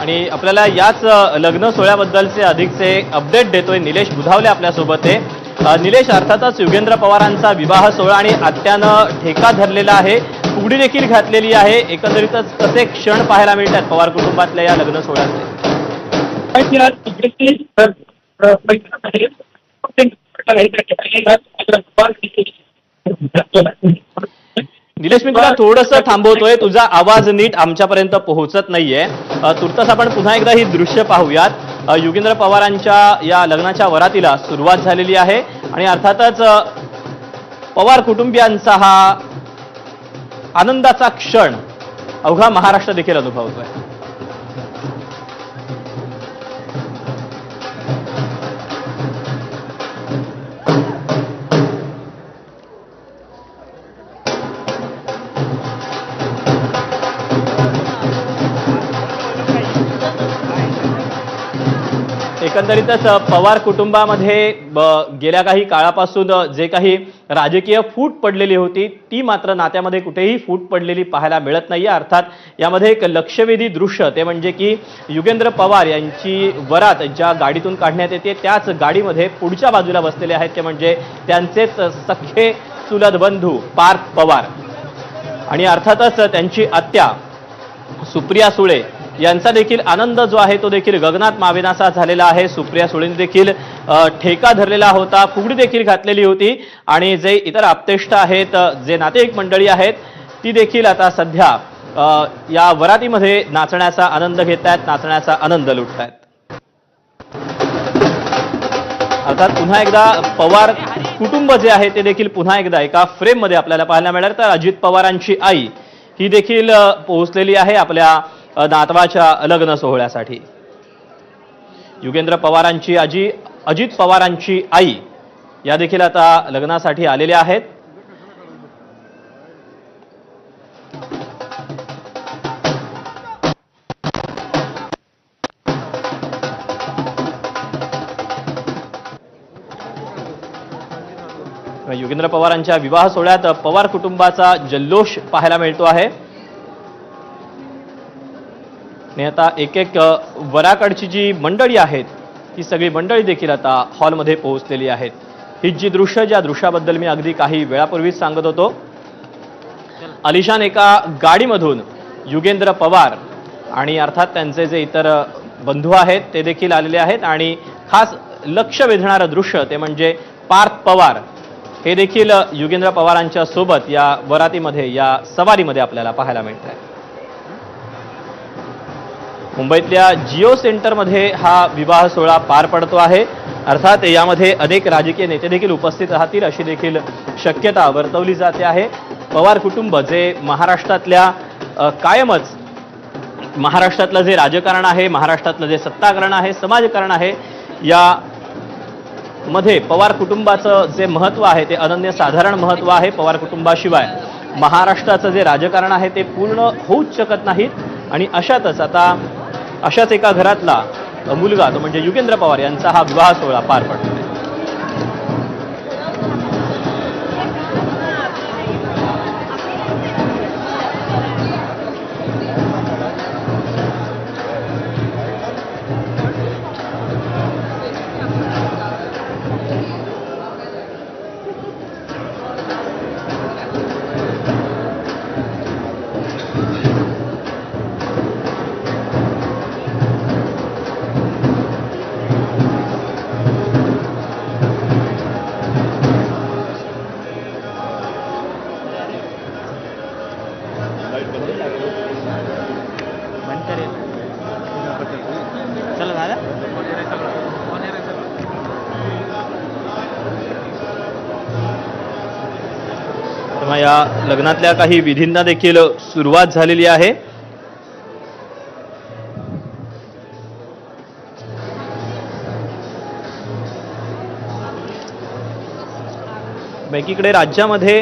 आणि आपल्याला याच लग्न सोहळ्याबद्दलचे अधिकचे अपडेट देतोय निलेश बुधावले आपल्यासोबत आहे। निलेश, अर्थातच युगेंद्र पवारांचा विवाह सोहळा आणि आत्यानं ठेका धरलेला आहे, फुगडी देखील घातलेली आहे। एकंदरीतच कसे क्षण पाहायला मिळतात पवार कुटुंबातल्या या लग्न सोहळ्याचे? निलेश, मी तुला थोडंसं थांबवतोय, तुझा आवाज नीट आमच्यापर्यंत पोहोचत नाहीये। तुर्तास आपण पुन्हा एकदा ही दृश्य पाहूयात। युगेंद्र पवारांच्या या लग्नाच्या वरातीला सुरुवात झालेली आहे आणि अर्थातच पवार कुटुंबियांचा हा आनंदाचा क्षण अवघा महाराष्ट्र देखील अनुभवतोय। एकंदरीतच पवार कुटुंबामध्ये गेल्या काही काळापासून जे काही राजकीय फूट पडलेली होती ती मात्र नात्यामध्ये कुठेही फूट पडलेली पाहायला मिळत नाहीये। अर्थात यामध्ये एक लक्षवेधी दृश्य ते म्हणजे की युगेंद्र पवार यांची वरात ज्या गाडीतून काढण्यात येते त्याच गाडीमध्ये पुढच्या बाजूला बसलेले आहेत ते म्हणजे त्यांचेच सख्खे चुलत बंधू पार्थ पवार आणि अर्थातच त्यांची आत्या सुप्रिया सुळे यांचा देखील आनंद जो आहे तो देखील गगनात मावेनासा झालेला आहे। सुप्रिया सुळेंनी देखील ठेका धरलेला होता, फुगडी देखील घातलेली होती आणि जे इतर आप्तेष्ट आहेत, जे नातेवाईक मंडळी आहेत ती देखील आता सध्या या वरातीमध्ये नाचण्याचा आनंद घेत आहेत, नाचण्याचा आनंद लुटतायत। अर्थात पुन्हा एकदा पवार कुटुंब जे आहे ते देखील पुन्हा एकदा एका फ्रेम मध्ये आपल्याला पाहायला मिळणार। तर अजित पवारांची आई ही देखील पोहोचलेली आहे आपल्या नातवाच्या लग्न सोहळ्यासाठी। युगेंद्र पवारांची आजी अजित पवारांची आई या देखील आता लग्नासाठी आलेल्या आहेत। युगेंद्र पवारांच्या विवाह सोहळ्यात पवार कुटुंबाचा जल्लोष पाहायला मिळतो आहे आणि आता एक एक वराकडची जी मंडळी आहेत ती सगळी मंडळी देखील आता हॉलमध्ये पोहोचलेली आहेत। ही जी दृश्य ज्या दृश्याबद्दल मी अगदी काही वेळापूर्वीच सांगत होतो, आलिशान एका गाडीमधून युगेंद्र पवार आणि अर्थात त्यांचे जे इतर बंधू आहेत ते देखील आलेले आहेत आणि खास लक्ष वेधणारं दृश्य ते म्हणजे पार्थ पवार हे देखील युगेंद्र पवारांच्या सोबत या वरातीमध्ये या सवारीमध्ये आपल्याला पाहायला मिळत आहे। मुंबईतल्या जिओ सेंटरमध्ये हा विवाह सोहळा पार पडतो आहे। अर्थात यामध्ये अनेक राजकीय नेते देखील उपस्थित राहतील अशी देखील शक्यता वर्तवली जाते आहे। पवार कुटुंब जे महाराष्ट्रातल्या कायमच महाराष्ट्रातलं जे राजकारण आहे, महाराष्ट्रातलं जे सत्ताकरण आहे, समाजकारण आहे, या मध्ये पवार कुटुंबाचं जे महत्त्व आहे ते अनन्यसाधारण महत्त्व आहे। पवार कुटुंबाशिवाय महाराष्ट्राचं जे राजकारण आहे ते पूर्ण होऊच शकत नाहीत आणि अशातच आता अशाच एका घरातला मुलगा तो म्हणजे युगेंद्र पवार यांचा हा विवाह सोहळा पार पडतो। या लग्नातल्या काही विधींना देखील सुरुवात झालेली आहे। एकीकडे राज्यामध्ये